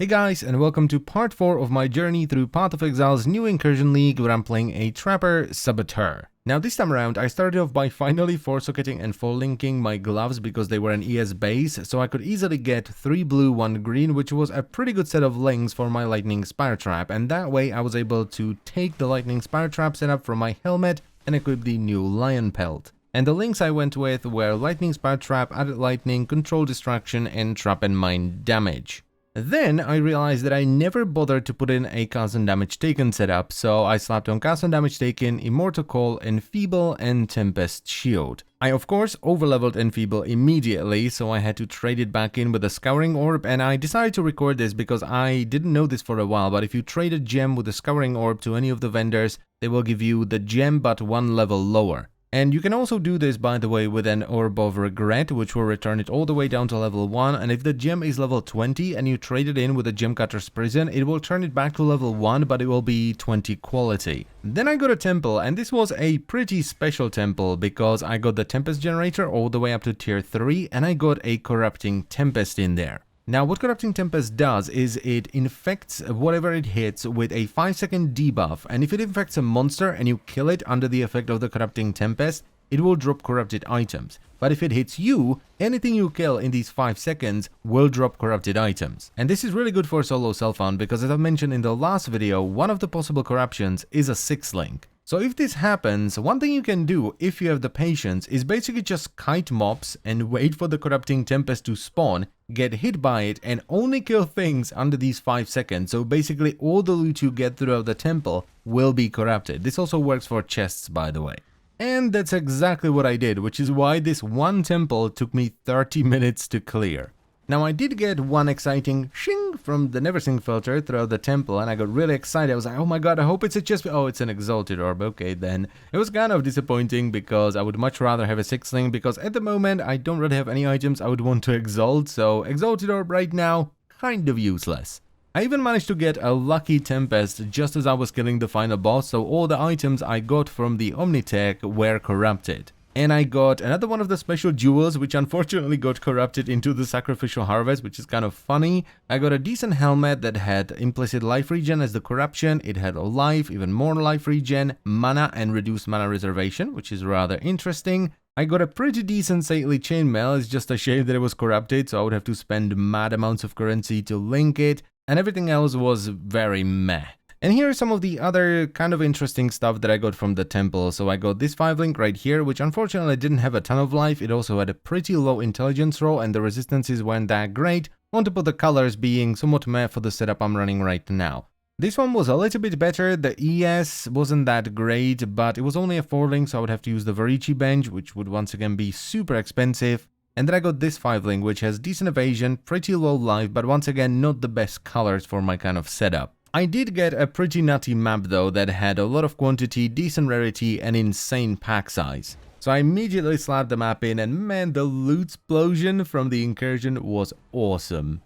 Hey guys, and welcome to part 4 of my journey through Path of Exile's new Incursion League, where I'm playing a Trapper Saboteur. Now this time around, I started off by finally 4-socketing and 4-linking my gloves because they were an ES base, so I could easily get 3 blue, 1 green, which was a pretty good set of links for my Lightning Spire Trap, and that way I was able to take the Lightning Spire Trap setup from my helmet and equip the new Lion Pelt. And the links I went with were Lightning Spire Trap, Added Lightning, Control Distraction, and Trap and Mine Damage. Then I realized that I never bothered to put in a Cast and Damage Taken setup, so I slapped on Cast and Damage Taken, Immortal Call, Enfeeble, and Tempest Shield. I of course overleveled Enfeeble immediately, so I had to trade it back in with a Scouring Orb, and I decided to record this because I didn't know this for a while, but if you trade a gem with a Scouring Orb to any of the vendors, they will give you the gem but 1 level lower. And you can also do this, by the way, with an Orb of Regret, which will return it all the way down to level 1, and if the gem is level 20 and you trade it in with a Gemcutter's Prison, it will turn it back to level 1, but it will be 20 quality. Then I got a temple, and this was a pretty special temple, because I got the Tempest Generator all the way up to tier 3, and I got a Corrupting Tempest in there. Now, what Corrupting Tempest does is it infects whatever it hits with a 5-second debuff, and if it infects a monster and you kill it under the effect of the Corrupting Tempest, it will drop corrupted items. But if it hits you, anything you kill in these 5 seconds will drop corrupted items. And this is really good for solo self-found because, as I mentioned in the last video, one of the possible corruptions is a 6-link. So if this happens, one thing you can do if you have the patience is basically just kite mobs and wait for the Corrupting Tempest to spawn, get hit by it, and only kill things under these 5 seconds. So basically all the loot you get throughout the temple will be corrupted. This also works for chests, by the way. And that's exactly what I did, which is why this one temple took me 30 minutes to clear. Now I did get one exciting shing from the Neversing filter throughout the temple, and I got really excited. I was like, oh my god, I hope it's a chest. Oh, it's an Exalted Orb. Okay, then. It was kind of disappointing because I would much rather have a 6-link, because at the moment I don't really have any items I would want to exalt, so Exalted Orb right now, kind of useless. I even managed to get a lucky Tempest just as I was killing the final boss, so all the items I got from the Omnitech were corrupted. And I got another one of the special jewels, which unfortunately got corrupted into the Sacrificial Harvest, which is kind of funny. I got a decent helmet that had implicit life regen as the corruption. It had a life, even more life regen, mana, and reduced mana reservation, which is rather interesting. I got a pretty decent Saintly Chainmail. It's just a shame that it was corrupted, so I would have to spend mad amounts of currency to link it. And everything else was very meh. And here are some of the other kind of interesting stuff that I got from the temple. So I got this 5-link right here, which unfortunately didn't have a ton of life. It also had a pretty low intelligence roll, and the resistances weren't that great, on top of the colors being somewhat meh for the setup I'm running right now. This one was a little bit better. The ES wasn't that great, but it was only a 4-link, so I would have to use the Varici bench, which would once again be super expensive. And then I got this 5-link, which has decent evasion, pretty low life, but once again not the best colors for my kind of setup. I did get a pretty nutty map though that had a lot of quantity, decent rarity, and insane pack size. So I immediately slapped the map in, and man, the loot explosion from the Incursion was awesome.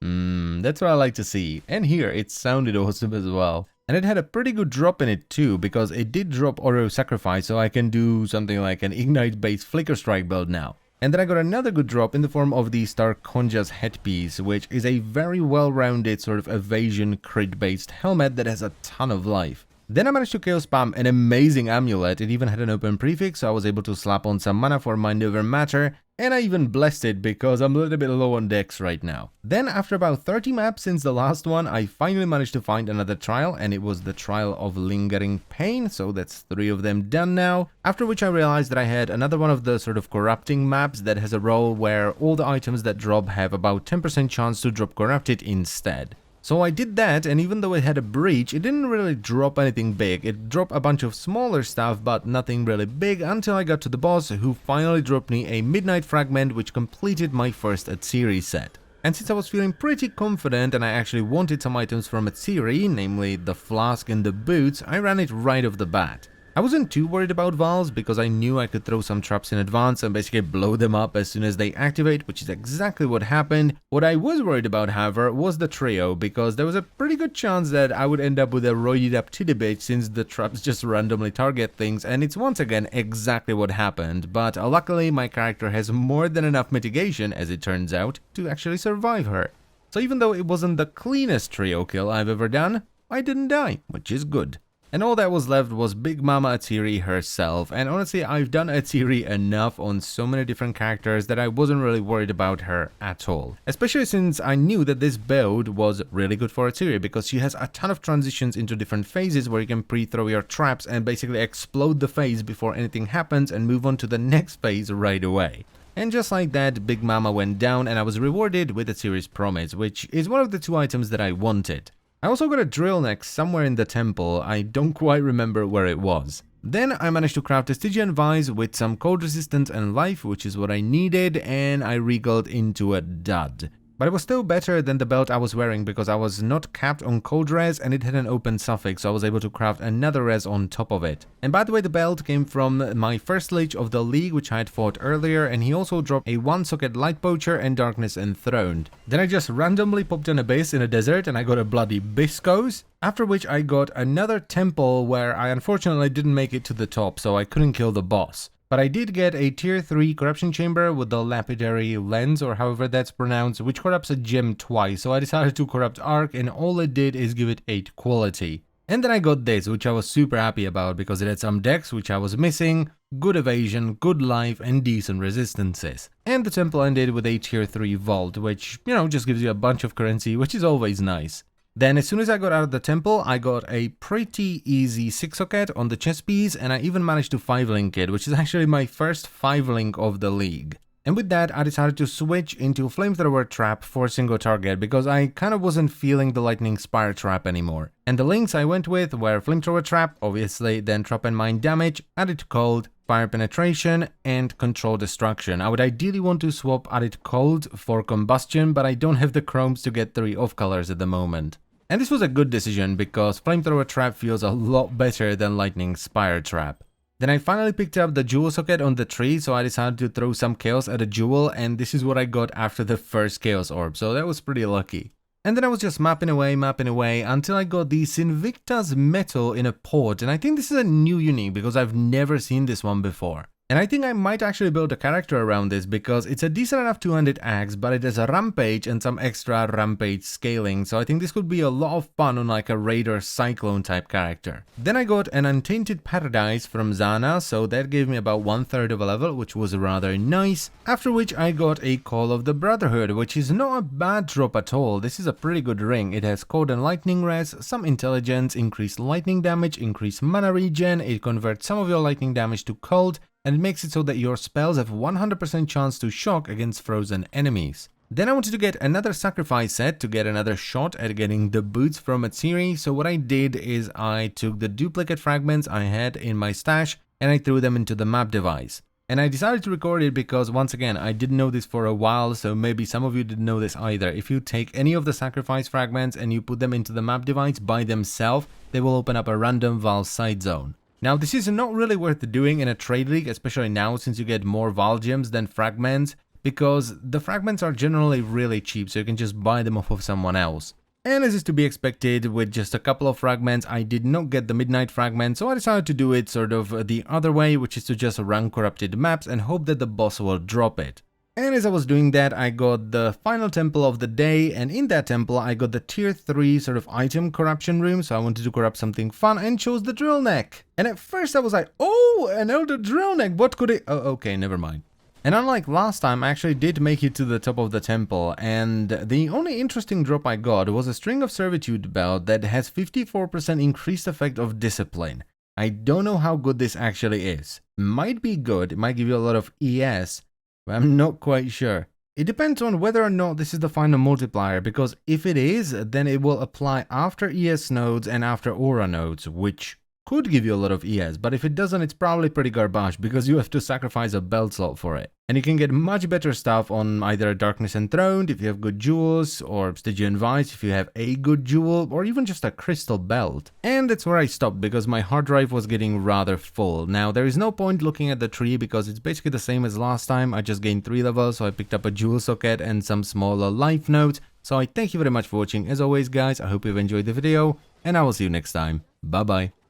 That's what I like to see. And here it sounded awesome as well. And it had a pretty good drop in it too, because it did drop Auto Sacrifice, so I can do something like an Ignite based Flicker Strike build now. And then I got another good drop in the form of the Star Conja's headpiece, which is a very well-rounded sort of evasion crit based helmet that has a ton of life. Then I managed to KO spam an amazing amulet. It even had an open prefix, so I was able to slap on some mana for Mind Over Matter, and I even blessed it because I'm a little bit low on dex right now. Then after about 30 maps since the last one, I finally managed to find another trial, and it was the Trial of Lingering Pain, so that's 3 of them done now. After which I realized that I had another one of the sort of corrupting maps that has a role where all the items that drop have about 10% chance to drop corrupted instead. So I did that, and even though it had a breach, it didn't really drop anything big. It dropped a bunch of smaller stuff, but nothing really big until I got to the boss, who finally dropped me a Midnight Fragment, which completed my first Atziri set. And since I was feeling pretty confident and I actually wanted some items from Atziri, namely the flask and the boots, I ran it right off the bat. I wasn't too worried about Vaals because I knew I could throw some traps in advance and basically blow them up as soon as they activate, which is exactly what happened. What I was worried about, however, was the trio, because there was a pretty good chance that I would end up with a roided up titty bitch since the traps just randomly target things, and it's once again exactly what happened. But luckily my character has more than enough mitigation, as it turns out, to actually survive her. So even though it wasn't the cleanest trio kill I've ever done, I didn't die, which is good. And all that was left was Big Mama Atziri herself, and honestly I've done Atziri enough on so many different characters that I wasn't really worried about her at all. Especially since I knew that this build was really good for Atziri because she has a ton of transitions into different phases where you can pre-throw your traps and basically explode the phase before anything happens and move on to the next phase right away. And just like that, Big Mama went down and I was rewarded with Atziri's Promise, which is one of the two items that I wanted. I also got a drill neck somewhere in the temple, I don't quite remember where it was. Then I managed to craft a Stygian Vise with some cold resistance and life, which is what I needed, and I regaled into a dud. But it was still better than the belt I was wearing because I was not capped on cold res and it had an open suffix, so I was able to craft another res on top of it. And by the way, the belt came from my first Lich of the League, which I had fought earlier, and he also dropped a 1-socket Light Poacher and Darkness Enthroned. Then I just randomly popped an Abyss in a desert and I got a bloody Biscos, after which I got another temple where I unfortunately didn't make it to the top, so I couldn't kill the boss. But I did get a tier 3 corruption chamber with the lapidary lens, or however that's pronounced, which corrupts a gem twice, so I decided to corrupt Arc and all it did is give it 8 quality. And then I got this, which I was super happy about because it had some dex which I was missing, good evasion, good life and decent resistances. And the temple ended with a tier 3 vault, which, just gives you a bunch of currency, which is always nice. Then as soon as I got out of the temple, I got a pretty easy 6-socket on the chest piece, and I even managed to 5-link it, which is actually my first 5-link of the league. And with that, I decided to switch into Flamethrower Trap for single target because I kind of wasn't feeling the Lightning Spire Trap anymore. And the links I went with were Flamethrower Trap, obviously, then Trap and Mine Damage, Added Cold, Fire Penetration, and Control Destruction. I would ideally want to swap Added Cold for Combustion, but I don't have the chromes to get 3 off-colors at the moment. And this was a good decision because Flamethrower Trap feels a lot better than Lightning Spire Trap. Then I finally picked up the jewel socket on the tree, so I decided to throw some chaos at a jewel, and this is what I got after the first chaos orb, so that was pretty lucky. And then I was just mapping away until I got the Sinvicta's Metal in a port, and I think this is a new unique because I've never seen this one before. And I think I might actually build a character around this because it's a decent enough two-handed axe, but it has a rampage and some extra rampage scaling, so I think this could be a lot of fun on like a Raider Cyclone type character. Then I got an Untainted Paradise from Zana, so that gave me about 1/3 of a level, which was rather nice. After which I got a Call of the Brotherhood, which is not a bad drop at all. This is a pretty good ring. It has cold and lightning res, some intelligence, increased lightning damage, increased mana regen, it converts some of your lightning damage to cold, and it makes it so that your spells have 100% chance to shock against frozen enemies. Then I wanted to get another sacrifice set to get another shot at getting the boots from Atziri, so what I did is I took the duplicate fragments I had in my stash and I threw them into the map device. And I decided to record it because, once again, I didn't know this for a while, so maybe some of you didn't know this either. If you take any of the sacrifice fragments and you put them into the map device by themselves, they will open up a random Vaal side zone. Now, this is not really worth doing in a trade league, especially now since you get more Vaal gems than fragments, because the fragments are generally really cheap, so you can just buy them off of someone else. And as is to be expected, with just a couple of fragments, I did not get the Midnight Fragment, so I decided to do it sort of the other way, which is to just run corrupted maps and hope that the boss will drop it. And as I was doing that, I got the final temple of the day, and in that temple I got the tier 3 sort of item corruption room, so I wanted to corrupt something fun and chose the drill neck. And at first I was like, oh, an elder drill neck, what could it... Oh, okay, never mind. And unlike last time, I actually did make it to the top of the temple, and the only interesting drop I got was a String of Servitude belt that has 54% increased effect of discipline. I don't know how good this actually is. Might be good, it might give you a lot of ES, but I'm not quite sure. It depends on whether or not this is the final multiplier, because if it is, then it will apply after ES nodes and after aura nodes, which could give you a lot of ES, but if it doesn't, it's probably pretty garbage because you have to sacrifice a belt slot for it. And you can get much better stuff on either Darkness Enthroned if you have good jewels, or Stygian Vice if you have a good jewel, or even just a crystal belt. And that's where I stopped because my hard drive was getting rather full. Now there is no point looking at the tree because it's basically the same as last time. I just gained 3 levels, so I picked up a jewel socket and some smaller life nodes. So I thank you very much for watching. As always guys, I hope you've enjoyed the video, and I will see you next time. Bye bye.